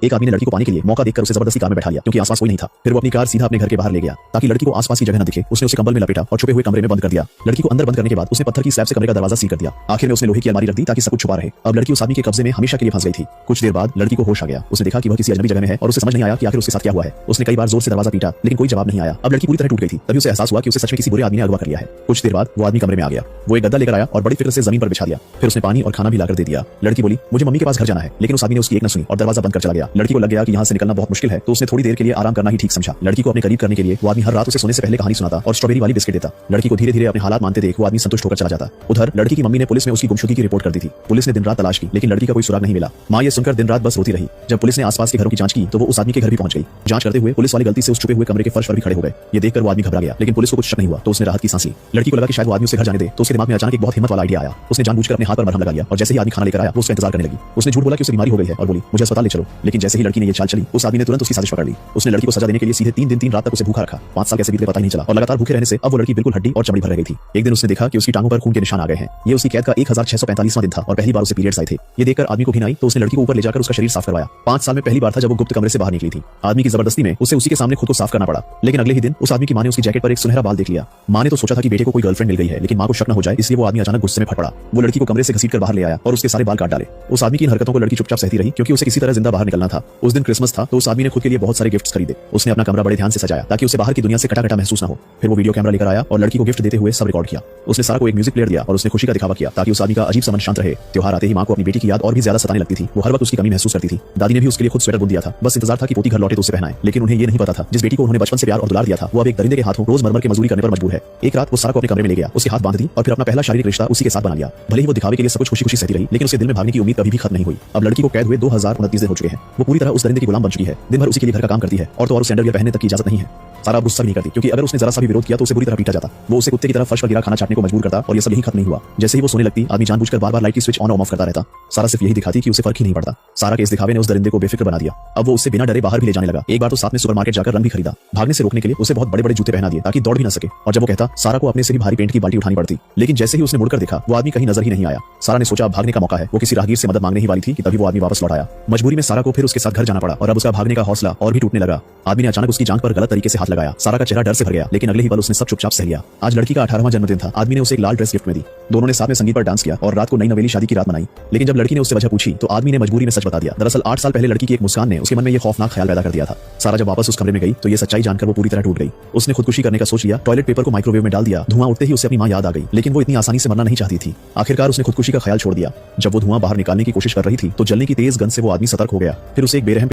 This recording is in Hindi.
एक आदमी ने लड़की को पाने के लिए मौका देखकर उसे जबरदस्ती कार में बैठा लिया क्योंकि आसपास कोई नहीं था। फिर वो अपनी कार सीधा अपने घर के बाहर ले गया ताकि लड़की को आसपास की जगह न दिखे। उसने उसे कंबल में लपेटा और छुपे हुए कमरे में बंद कर दिया। लड़की को अंदर बंद करने के बाद उसने पत्थर की स्लैब से कमरे का दरवाजा सील कर दिया। आखिर में उसने लोहे की अलमारी रख दी ताकि सब कुछ छुपा रहे। अब लड़की उस आदमी के कब्जे में हमेशा के लिए फंस गई थी। कुछ देर बाद लड़की को होश आ गया। उसने देखा कि वह किसी अजनबी जगह में है और उसे समझ नहीं आया कि आखिर उसके साथ क्या हुआ है। उसने कई बार जोर से दरवाजा पीटा लेकिन कोई जवाब नहीं आया। अब लड़की पूरी तरह टूट गई थी। तभी उसे एहसास हुआ कि उसे सच में किसी बुरे आदमी ने अगवा कर लिया है। कुछ देर बाद वो आदमी कमरे में आ गया। वो एक गद्दा लेकर आया और बड़ी फिक्र से जमीन पर बिछा दिया। फिर उसने पानी और खाना भी लाकर दे दिया। लड़की बोली, मुझे मम्मी के पास घर जाना है, लेकिन उस आदमी ने उसकी एक न सुनी और दरवाजा बंद कर चला गया। लड़की को लग गया कि यहाँ से निकलना बहुत मुश्किल है, तो उसने थोड़ी देर के लिए आराम करना ही ठीक समझा। लड़की को अपने करीब करने के लिए वो आदमी हर रात उसे सोने से पहले कहानी सुनाता और स्ट्रॉबेरी वाली बिस्किट देता। लड़की को धीरे धीरे अपने हालात मानते देख वो आदमी संतुष्ट होकर चला जाता। उधर लड़की की मम्मी ने पुलिस में उसकी गुमशुदगी की रिपोर्ट कर दी थी। पुलिस ने दिन रात तलाश की लेकिन लड़की का कोई सुराग नहीं मिला। मां ये सुनकर दिन रात बस रोती रही। जब पुलिस ने आसपास के घरों की जांच की तो वो उस आदमी के घर भी पहुंच गई। जांच करते हुए पुलिस वाली गलती से उस छुपे हुए कमरे के फर्श पर भी खड़े हो गए। ये देखकर वो आदमी घबरा गया लेकिन पुलिस को कुछ शक नहीं हुआ तो उसने राहत की सांस ली। लड़की को लगा कि शायद वो आदमी उसे घर जाने दे, तो उसके दिमाग में अचानक एक बहुत हिम्मत वाला आइडिया आया। उसने जानबूझकर अपने हाथ पर मरहम लगा लिया और जैसे ही आदमी खाना लेकर आया वो उसका इंतजार करने लगी। उसने झूठ बोला कि उसे बीमारी हो गई है और बोली, मुझे अस्पताल ले चलो। लेकिन जैसे ही लड़की ने ये चाल चली उस आदमी ने तुरंत उसकी साजिश पकड़ ली। उसने लड़की को सजा देने के लिए सीधे 3 दिन 3 रात तक उसे भूखा रखा। 5 साल कैसे बीत गए पता ही नहीं चला और लगातार भूखे रहने से अब वो लड़की बिल्कुल हड्डी और चमड़ी भर रह गई थी। एक दिन उसने देखा कि उसकी टांगों पर खून के निशान आ गए हैं। ये उसकी कैद का 1645वां दिन था और पहली बार उसे पीरियड्स आए थे। ये देखकर आदमी को घिन आई तो उसने लड़की को ऊपर ले जाकर उसका शरीर साफ करवाया। 5 साल में पहली बार था जब वो गुप्त कमरे से बाहर निकली थी। आदमी की जबरदस्ती में उसे उसी के सामने खुद को साफ करना पड़ा। लेकिन अगले ही दिन उस आदमी की मां ने उसकी जैकेट पर एक सुनहरा बाल देख लिया। मां ने तो सोचा था कि बेटे को कोई गर्लफ्रेंड मिल गई है, लेकिन मां को शक न हो जाए इसलिए वो आदमी अचानक गुस्से में फट पड़ा। वो लड़की को कमरे से घसीटकर बाहर ले आया और उसके सारे बाल काट डाले। उस आदमी की इन हरकतों को लड़की चुपचाप सहती रही क्योंकि उसे किसी तरह जिंदा बाहर निकलना था। उस दिन क्रिसमस था तो उस आदमी ने खुद के लिए बहुत सारे गिफ्ट्स खरीदे। उसने अपना कमरा बड़े ध्यान से सजाया ताकि उसे बाहर की दुनिया से कटा महसूस न हो। फिर वो वीडियो कैमरा लेकर आया और लड़की को गिफ्ट देते हुए सब रिकॉर्ड किया। उसने सारा को एक म्यूजिक प्लेयर दिया और उसने खुशी का दिखावा किया ताकि उस आदमी का अजीब सा मन शांत रहे। त्योहार आते ही मां को अपनी बेटी की याद और भी ज्यादा सताने लगती थी। वो हर वक्त उसकी कमी महसूस करती थी। दादी ने भी उसके लिए खुद स्वेटर बुन दिया था। बस इंतजार था कि पोती घर लौटे तो उसे पहनाए। लेकिन उन्हें ये नहीं पता था जिस बेटी को उन्होंने बचपन से प्यार और दुलार दिया था वो अब एक दरिंदे के हाथों रोजमर्रा की मजदूरी करने पर मजबूर है। एक रात वो सारा को अपने कमरे में ले गया, उसके हाथ बांध दी और फिर अपना पहला शारीरिक रिश्ता उसी के साथ बना लिया। भले ही वो दिखावे के लिए सब कुछ खुशी खुशी सहती रही लेकिन उसके दिल में भागने की उम्मीद कभी भी खत्म नहीं हुई। अब लड़की को कैद हुए 2029 दिन हो चुके हैं। वो पूरी तरह उस दरिंदे की गुलाम बन चुकी है। दिन भर उसी के लिए घर का काम करती है और तो और उसे अंडरवियर पहनने तक की इजाजत नहीं है। सारा गुस्सा नहीं करती क्योंकि अगर उसने जरा सा भी विरोध किया तो उसे बुरी तरह पीटा जाता। वो उसे कुत्ते की तरह फर्श पर गिरा खाना चाटने को मजबूर करता और ये सब यही खत्म नहीं हुआ। जैसे ही वो सोने लगती आदमी जानबूझकर बार-बार लाइट की स्विच ऑन और ऑफ करता रहता। सारा सिर्फ यही दिखाती कि उसे फर्क ही नहीं पड़ता। सारा के इस दिखावे ने उस दरिंदे को बेफिक्र बना दिया। अब वो उससे बिना डरे बाहर भी ले जाने लगा। एक बार तो साथ में सुपरमार्केट जाकर रंग भी खरीदा। भागने से रोकने के लिए उसे बहुत बड़े-बड़े जूते पहना दिए ताकि दौड़ भी न सके। और जब वो कहता सारा को अपने से भी भारी पेंट की बाल्टी उठानी पड़ती। लेकिन जैसे ही उसने मुड़कर देखा वो आदमी कहीं नजर ही नहीं आया। सारा ने सोचा भागने का मौका है। वो किसी राहगीर से मदद मांगने ही वाली थी कि तभी वो आदमी वापस लौट आया। मजबूरी में सारा को फिर उसके साथ घर जाना पड़ा और अब उसका भागने का हौसला और भी टूटने लगा। आदमी ने अचानक उसकी जांघ पर गलत तरीके से हाथ लगाया। सारा का चेहरा डर से भर गया लेकिन अगले ही पल उसने सब चुपचाप सह लिया। आज लड़की का 18वां जन्मदिन था। आदमी ने उसे एक लाल ड्रेस गिफ्ट में दी। दोनों ने साथ में संगीत पर डांस किया और रात को नई नवेली शादी की रात मनाई। लेकिन जब लड़की ने उससे वजह पूछी तो आदमी ने मजबूरी में सच बता दिया। दरअसल 8 साल पहले लड़की की एक मुस्कान ने उसके मन में ये खौफनाक ख्याल पैदा कर दिया था। सारा जब वापस उस कमरे में गई तो ये सच्चाई जानकर वो पूरी तरह टूट गई। उसने खुदकुशी करने का सोच लिया। टॉयलेट पेपर को माइक्रोवेव में डाल दिया। धुआं उठते ही उसे अपनी मां याद आ गई लेकिन वो इतनी आसानी से मरना नहीं चाहती थी। आखिरकार उसने खुदकुशी का ख्याल छोड़ दिया। जब वो धुआं बाहर निकालने की कोशिश कर रही थी तो जलने की तेज गंध से वो आदमी सतर्क हो गया। फिर उसे एक बेरहम